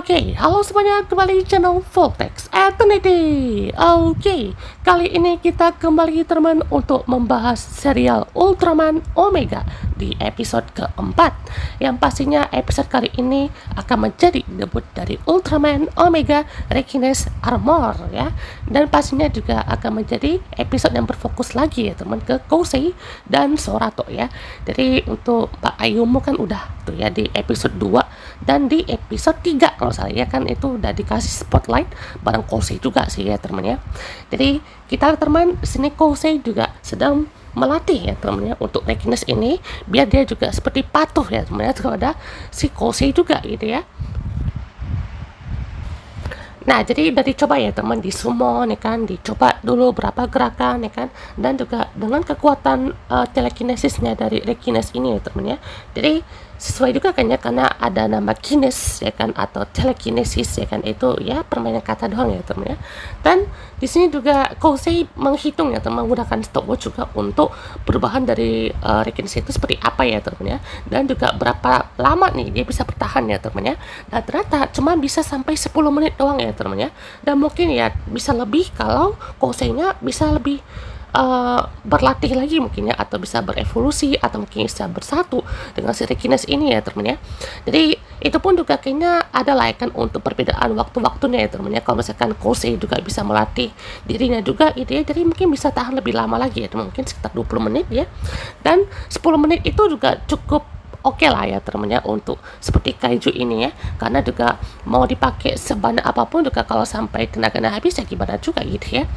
Oke, halo semuanya, kembali di channel Voltex Eternity. Oke, kali ini kita kembali teman untuk membahas serial Ultraman Omega di episode keempat. Yang pastinya episode kali ini akan menjadi debut dari Ultraman Omega Requines Armor ya. Dan pastinya juga akan menjadi episode yang berfokus lagi ya teman ke Kosei dan Sorato ya. Jadi untuk Pak Ayumu kan udah tuh ya di episode 2 dan di episode 3 kalau salah ya kan itu udah dikasih spotlight bareng Kosei juga sih ya teman ya. Jadi kita teman sini Kosei juga sedang melatih ya teman ya untuk Requines ini biar dia juga seperti patuh ya teman ya kepada si Kosei juga gitu ya. Nah, jadi udah dicoba ya teman di summon ya kan, dicoba dulu berapa gerakan ya kan, dan juga dengan kekuatan telekinesisnya dari Requines ini ya teman ya. Jadi sesuai juga kan ya karena ada nama kines ya kan atau telekinesis ya kan itu ya permainan kata doang ya teman ya. Dan di sini juga Kosei menghitung ya teman menggunakan stopwatch juga untuk perubahan dari Requines itu seperti apa ya teman ya, dan juga berapa lama nih dia bisa bertahan ya teman ya. Dan ternyata cuma bisa sampai 10 menit doang ya teman ya, dan mungkin ya bisa lebih kalau Kosei-nya bisa lebih berlatih lagi mungkin ya, atau bisa berevolusi atau mungkin bisa bersatu dengan si Requines ini ya teman ya. Jadi itu pun juga kayaknya ada lah ya kan untuk perbedaan waktu-waktunya ya teman ya. Kalau misalkan Kosei juga bisa melatih dirinya juga gitu ya, jadi mungkin bisa tahan lebih lama lagi ya teman, mungkin sekitar 20 menit ya. Dan 10 menit itu juga cukup oke lah ya teman ya untuk seperti kaiju ini ya, karena juga mau dipakai sebanyak apapun juga kalau sampai tenaganya habis ya gimana juga gitu ya.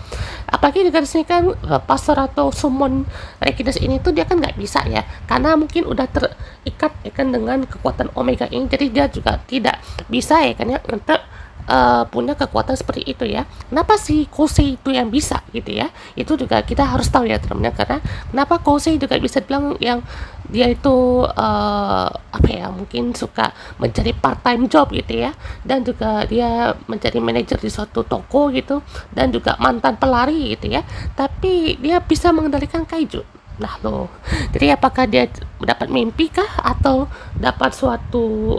Apalagi juga di sini kan pastor atau summon Requines ini tuh dia kan nggak bisa ya karena mungkin udah terikat ya kan dengan kekuatan Omega ini, jadi dia juga tidak bisa ya kan ya untuk punya kekuatan seperti itu ya. Kenapa si Kosei itu yang bisa gitu ya, itu juga kita harus tahu ya teman-teman, karena kenapa Kosei juga bisa bilang yang dia itu apa ya, mungkin suka mencari part time job gitu ya, dan juga dia menjadi manajer di suatu toko gitu, dan juga mantan pelari gitu ya, tapi dia bisa mengendalikan kaiju. Nah loh, jadi apakah dia dapat mimpi kah atau dapat suatu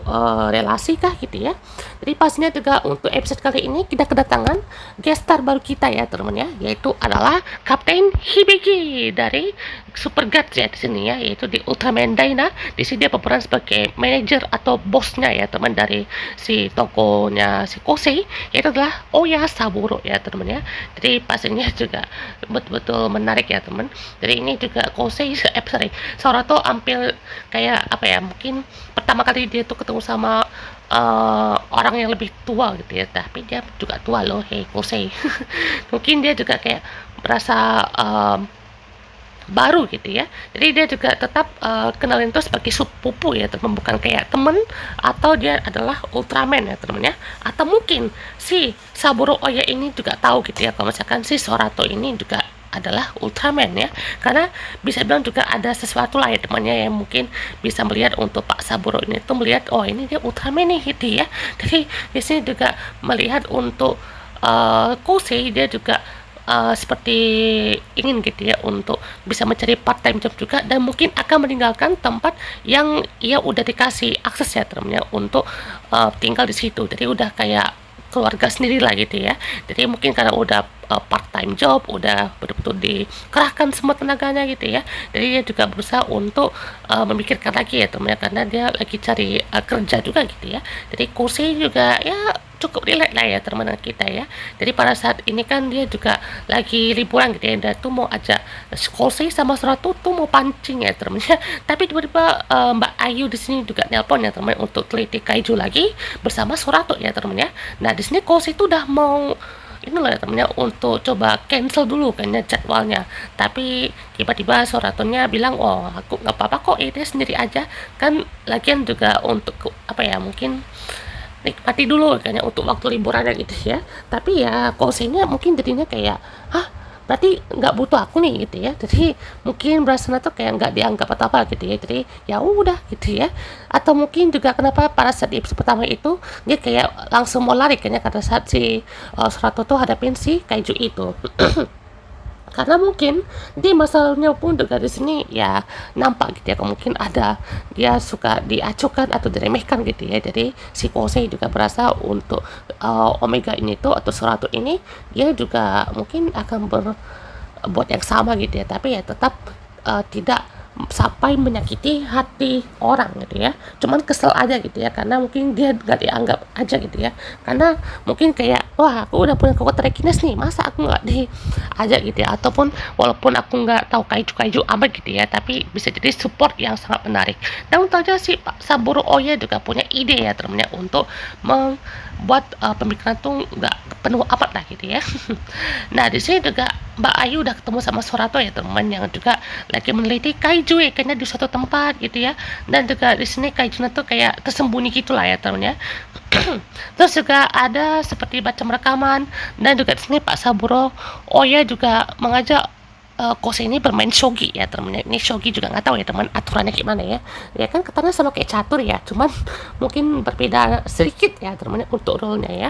relasi kah gitu ya. Jadi pastinya juga untuk episode kali ini kita kedatangan guest star baru kita ya teman ya, yaitu adalah Kapten Hibiki dari Super Guts ya di sini ya, yaitu di Ultraman Dyna. Di sini dia berperan sebagai manajer atau bosnya ya teman dari si tokonya si Kosei, yaitu adalah Oya Saburo ya teman ya. Jadi pastinya juga betul-betul menarik ya teman. Jadi ini juga Kosei Sorato hampir kayak apa ya, mungkin pertama kali dia tuh ketemu sama orang yang lebih tua gitu ya, tapi dia juga tua loh, hey Kosei. Mungkin dia juga kayak merasa baru gitu ya, jadi dia juga tetap kenalin itu sebagai sepupu ya teman, bukan kayak temen, atau dia adalah Ultraman ya teman ya. Atau mungkin si Saburo Oya ini juga tahu gitu ya kalau misalkan si Sorato ini juga adalah Ultraman ya, karena bisa bilang juga ada sesuatu lah ya temannya yang mungkin bisa melihat untuk Pak Saburo ini tuh melihat oh ini dia Ultraman nih gitu ya. Jadi di sini juga melihat untuk Kosei, dia juga seperti ingin gitu ya untuk bisa mencari part time job juga, dan mungkin akan meninggalkan tempat yang ia udah dikasih akses ya temennya untuk tinggal di situ. Jadi udah kayak keluarga sendiri lah gitu ya. Jadi mungkin karena udah part time job, udah betul-betul dikerahkan semua tenaganya gitu ya, jadi dia juga berusaha untuk memikirkan lagi ya temennya, karena dia lagi cari kerja juga gitu ya. Jadi Kosei juga ya cukup relax lah ya teman kita ya. Jadi pada saat ini kan dia juga lagi liburan gitu ya, dan tuh mau ajak Kosei sama Sorato tuh mau pancing ya temennya. Tapi tiba-tiba Mbak Ayu di sini juga nelpon ya teman untuk teliti kaiju lagi bersama Sorato ya teman ya. Nah di sini Kosei tuh udah mau ini loh ya temennya untuk coba cancel dulu kayaknya jadwalnya, tapi tiba-tiba Soratonya bilang oh aku nggak apa-apa kok, ini sendiri aja kan, lagian juga untuk apa ya, mungkin nikmati dulu kayaknya untuk waktu liburannya gitu ya. Tapi ya Kosenya mungkin jadinya kayak hah, berarti nggak butuh aku nih gitu ya, jadi mungkin berasa tuh kayak nggak dianggap atau apa gitu ya, jadi ya udah gitu ya. Atau mungkin juga kenapa pada saat di episode pertama itu dia kayak langsung mau lari kayaknya, karena saat si Sorato tuh hadapin si kaiju itu. karena mungkin di masa lalunya pun juga di sini ya nampak gitu ya, mungkin ada dia suka diacuhkan atau diremehkan gitu ya. Jadi si Kosei juga berasa untuk Omega ini tuh atau Surato ini dia juga mungkin akan berbuat yang sama gitu ya, tapi ya tetap tidak sampai menyakiti hati orang gitu ya, cuman kesel aja gitu ya, karena mungkin dia gak dianggap aja gitu ya, karena mungkin kayak wah aku udah punya kekuatan Rekines nih, masa aku nggak diajak gitu ya, ataupun walaupun aku nggak tahu kaiju amat gitu ya, tapi bisa jadi support yang sangat menarik. Dan untuk aja si Pak Saburo Oya juga punya ide ya temennya untuk membuat pemikiran tuh nggak penuh amat lah gitu ya. Nah di sini juga Mbak Ayu udah ketemu sama Sorato ya teman, yang juga lagi meneliti kaiju ya kayaknya di suatu tempat gitu ya, dan juga di sini kaijunya tuh kayak tersembunyi gitulah ya teman ya. Terus juga ada seperti macam rekaman, dan juga di sini Pak Saburo Oya juga mengajak Kose ini bermain shogi ya teman. Ini shogi juga nggak tahu ya teman aturannya gimana ya. Ya kan katanya sama kayak catur ya, cuman mungkin berbeda sedikit ya teman untuk role-nya ya.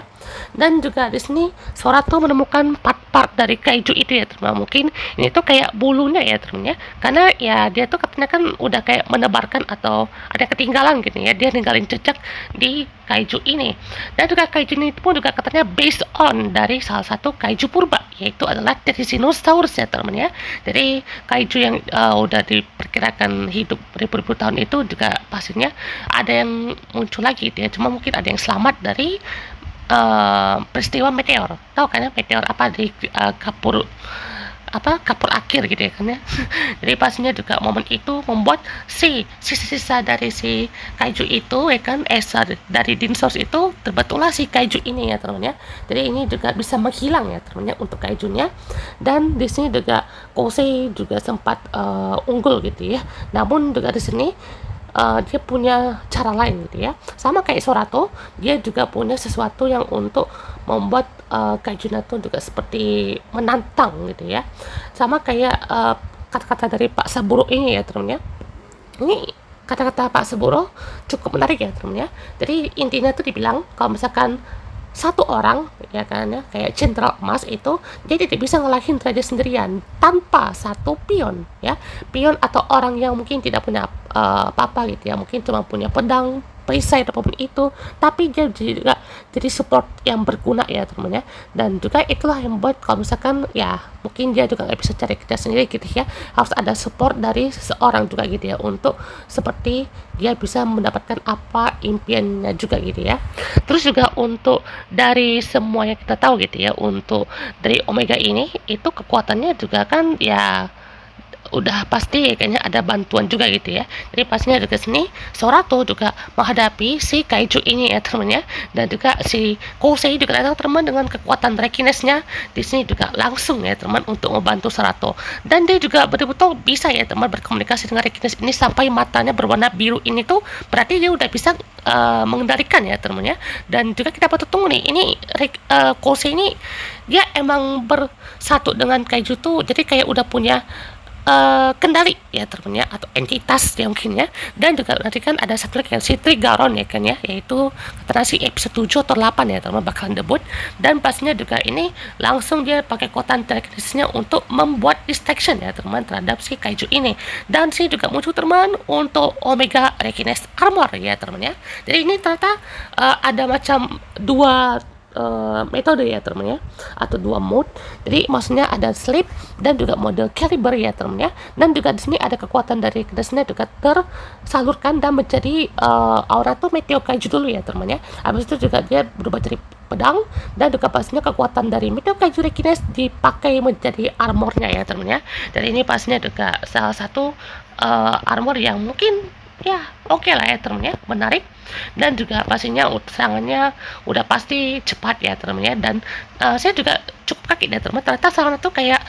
Dan juga di sini Sorato menemukan part-part dari kaiju itu ya teman. Mungkin ini tuh kayak bulunya ya teman ya. Karena ya dia tuh katanya kan udah kayak menebarkan atau ada ketinggalan gitu ya. Dia ninggalin jejak di kaiju ini. Dan juga kaiju ini pun juga katanya based on dari salah satu kaiju purba, yaitu adalah Therizinosaurus ya teman ya. Jadi kaiju yang udah diperkirakan hidup ribu-ribu tahun itu juga pastinya ada yang muncul lagi dia, cuma mungkin ada yang selamat dari peristiwa meteor. Tahu kan ya meteor apa di kapur akhir gitu ya kan ya. Jadi pastinya juga momen itu membuat sisa-sisa dari si kaiju itu ya kan, dari dinosaurus itu terbentuklah si kaiju ini ya teman ya. Jadi ini juga bisa menghilang ya teman ya untuk kaijunya. Dan di sini juga Kosei juga sempat unggul gitu ya. Namun juga di sini dia punya cara lain gitu ya, sama kayak Sorato, dia juga punya sesuatu yang untuk membuat Kaijuna tuh juga seperti menantang gitu ya, sama kayak kata-kata dari Pak Saburo ini ya teman ya. Ini kata-kata Pak Saburo cukup menarik ya teman ya. Jadi intinya tuh dibilang kalau misalkan satu orang ya kan ya kayak jenderal emas itu dia tidak bisa ngalahin raja sendirian tanpa satu pion ya, pion atau orang yang mungkin tidak punya apa-apa gitu ya, mungkin cuma punya pedang, perisai apapun itu, tapi dia juga jadi support yang berguna ya teman ya. Dan juga itulah yang membuat kalau misalkan ya mungkin dia juga nggak bisa cari kerja sendiri gitu ya, harus ada support dari seseorang juga gitu ya, untuk seperti dia bisa mendapatkan apa impiannya juga gitu ya. Terus juga untuk dari semua yang kita tahu gitu ya, untuk dari Omega ini itu kekuatannya juga kan ya udah pasti kayaknya ada bantuan juga gitu ya. Jadi pastinya juga sini Sorato juga menghadapi si kaiju ini ya teman ya, dan juga si Kosei juga datang teman dengan kekuatan Rekinesnya di sini juga langsung ya teman untuk membantu Sorato, dan dia juga betul-betul bisa ya teman berkomunikasi dengan Rekines ini sampai matanya berwarna biru ini tuh berarti dia udah bisa mengendalikan ya teman ya. Dan juga kita patut tunggu nih ini Kosei ini dia emang bersatu dengan kaiju tuh, jadi kayak udah punya kendali ya teman ya, atau entitas ya mungkin ya. Dan juga nanti kan ada satu lagi yang si Trigaron ya kan ya, yaitu katanya si episode 7 atau 8 ya teman bakalan debut, dan pastinya juga ini langsung dia pakai kekuatan telekinesisnya untuk membuat distraction ya teman terhadap si kaiju ini. Dan si juga muncul teman untuk Omega Rekines Armor ya teman ya. Jadi ini ternyata ada macam dua metode ya teman ya, atau dua mode. Jadi maksudnya ada sleep dan juga mode caliber ya teman ya. Dan juga di sini ada kekuatan dari kedesnya juga tersalurkan dan menjadi aura tuh Meteo Kaiju dulu ya teman ya. Habis itu juga dia berubah jadi pedang, dan juga pastinya kekuatan dari Meteo Kaiju Rekines dipakai menjadi armornya ya teman ya. Dan ini pastinya juga salah satu armor yang mungkin ya oke lah ya teman ya, menarik. Dan juga pastinya serangannya udah pasti cepat ya teman ya. Dan saya juga cukup kaget ya teman, ternyata serangannya tuh kayak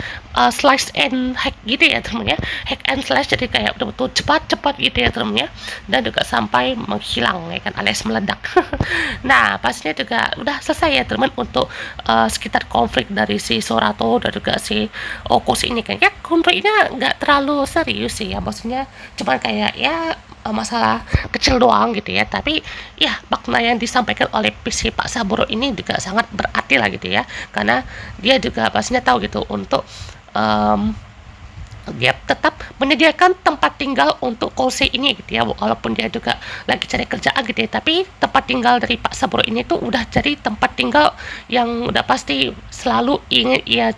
slice and hack gitu ya teman ya, hack and slash, jadi kayak betul-betul cepat gitu ya teman ya. Dan juga sampai menghilang ya kan, alias meledak. Nah pastinya juga udah selesai ya teman untuk sekitar konflik dari si Sorato dan juga si Okos ini kan ya. Konfliknya nggak terlalu serius sih ya, maksudnya cuma kayak ya masalah kecil doang gitu ya, tapi ya makna yang disampaikan oleh si Pak Saburo ini juga sangat berarti lah gitu ya, karena dia juga pastinya tahu gitu untuk dia tetap menyediakan tempat tinggal untuk Kose ini gitu ya, walaupun dia juga lagi cari kerjaan gitu ya, tapi tempat tinggal dari Pak Saburo ini tuh udah jadi tempat tinggal yang udah pasti selalu ingin ia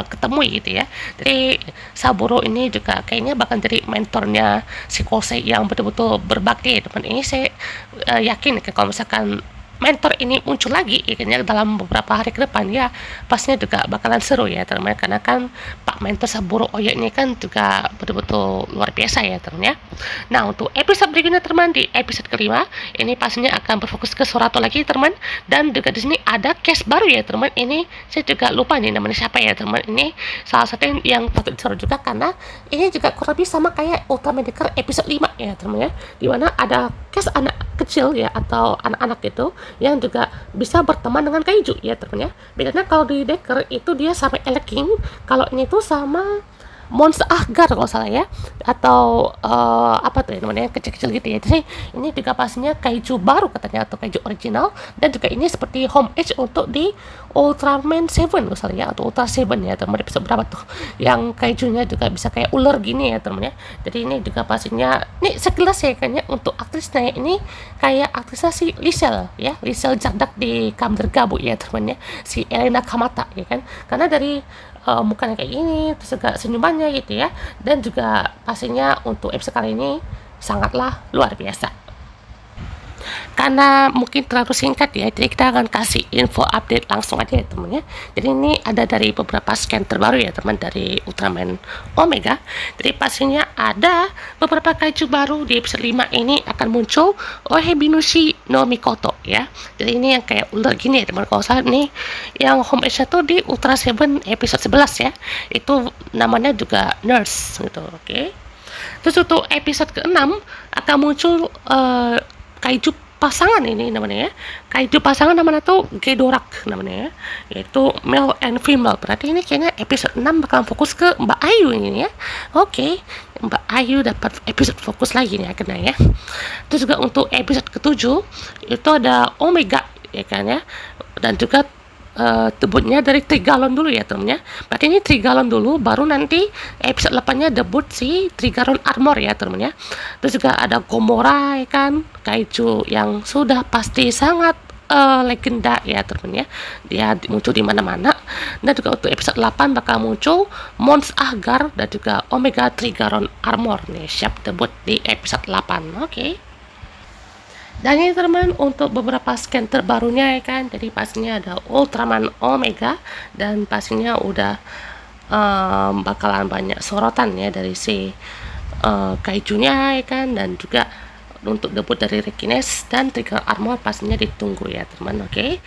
ketemui gitu ya. Jadi Saburo ini juga kayaknya bahkan jadi mentornya si Kose yang betul-betul berbakti, teman. Ini saya yakin kalau misalkan mentor ini muncul lagi ya, dalam beberapa hari ke depan ya, pastinya juga bakalan seru ya teman, karena kan Pak Mentor Saburo Oyo ini kan juga betul-betul luar biasa ya teman ya. Nah, untuk episode berikutnya teman, di episode kelima ini pastinya akan berfokus ke Sorato lagi teman, dan juga di sini ada case baru ya teman. Ini saya juga lupa nih namanya siapa ya teman. Ini salah satu yang patut diseru juga, karena ini juga kurang lebih sama kayak Ultraman Decker episode 5 ya teman ya, dimana ada case anak kecil ya, atau anak-anak itu yang juga bisa berteman dengan kaiju ya teman ya. Bedanya kalau di Decker itu dia sama Eleking, kalau ini tuh sama Monster Ahgar kalau salah ya, atau apa tuh ya namanya, kecil-kecil gitu ya. Jadi ini juga pastinya kaiju baru katanya, atau kaiju original, dan juga ini seperti home age untuk di Ultraman 7 kalau salah ya, atau Ultra 7 ya teman, episode berapa tuh yang kaijunya juga bisa kayak ular gini ya teman ya. Jadi ini juga pastinya, ini sekilas ya kayaknya untuk aktrisnya ini kayak aktrisnya si Lisel ya, Lisel Jardak di Kamen Gabu ya teman ya, si Elena Kamata ya kan, karena dari mukanya kayak gini, terus juga senyumannya gitu ya, dan juga pastinya untuk episode kali ini sangatlah luar biasa. Karena mungkin terlalu singkat ya, jadi kita akan kasih info update langsung aja ya teman ya. Jadi ini ada dari beberapa scan terbaru ya teman, dari Ultraman Omega. Jadi pastinya ada beberapa kaiju baru di episode 5 ini akan muncul, Ohebinushi no Mikoto ya. Jadi ini yang kayak ular gini ya teman, kalau salah nih yang home age itu di Ultra 7 episode 11 ya, itu namanya juga Nurse gitu, oke. Terus untuk episode ke-6 akan muncul kaiju pasangan ini namanya ya, kaiju pasangan namanya tuh Gedorak namanya ya, yaitu male and female. Berarti ini kayaknya episode 6 bakal fokus ke Mbak Ayu ini ya. Oke, Mbak Ayu dapat episode fokus lagi nih akhirnya ya. Terus juga untuk episode ke-7 itu ada Omega ya kan ya, dan juga debutnya dari Trigalon dulu ya temennya. Berarti ini Trigalon dulu, baru nanti episode 8-nya debut si Trigalon Armor ya temennya. Terus juga ada Gomora ya kan, kaiju yang sudah pasti sangat legenda ya temennya. Dia muncul di mana-mana. Dan juga untuk episode 8 bakal muncul Mons Ahgar dan juga Omega Trigalon Armor nih, siap debut di episode 8. Oke. Dan ini teman, untuk beberapa scan terbarunya ya kan, jadi pastinya ada Ultraman Omega, dan pastinya udah bakalan banyak sorotan ya dari si kaijunya ya kan, dan juga untuk debut dari Rekines dan Trigger Armor pastinya ditunggu ya teman, oke.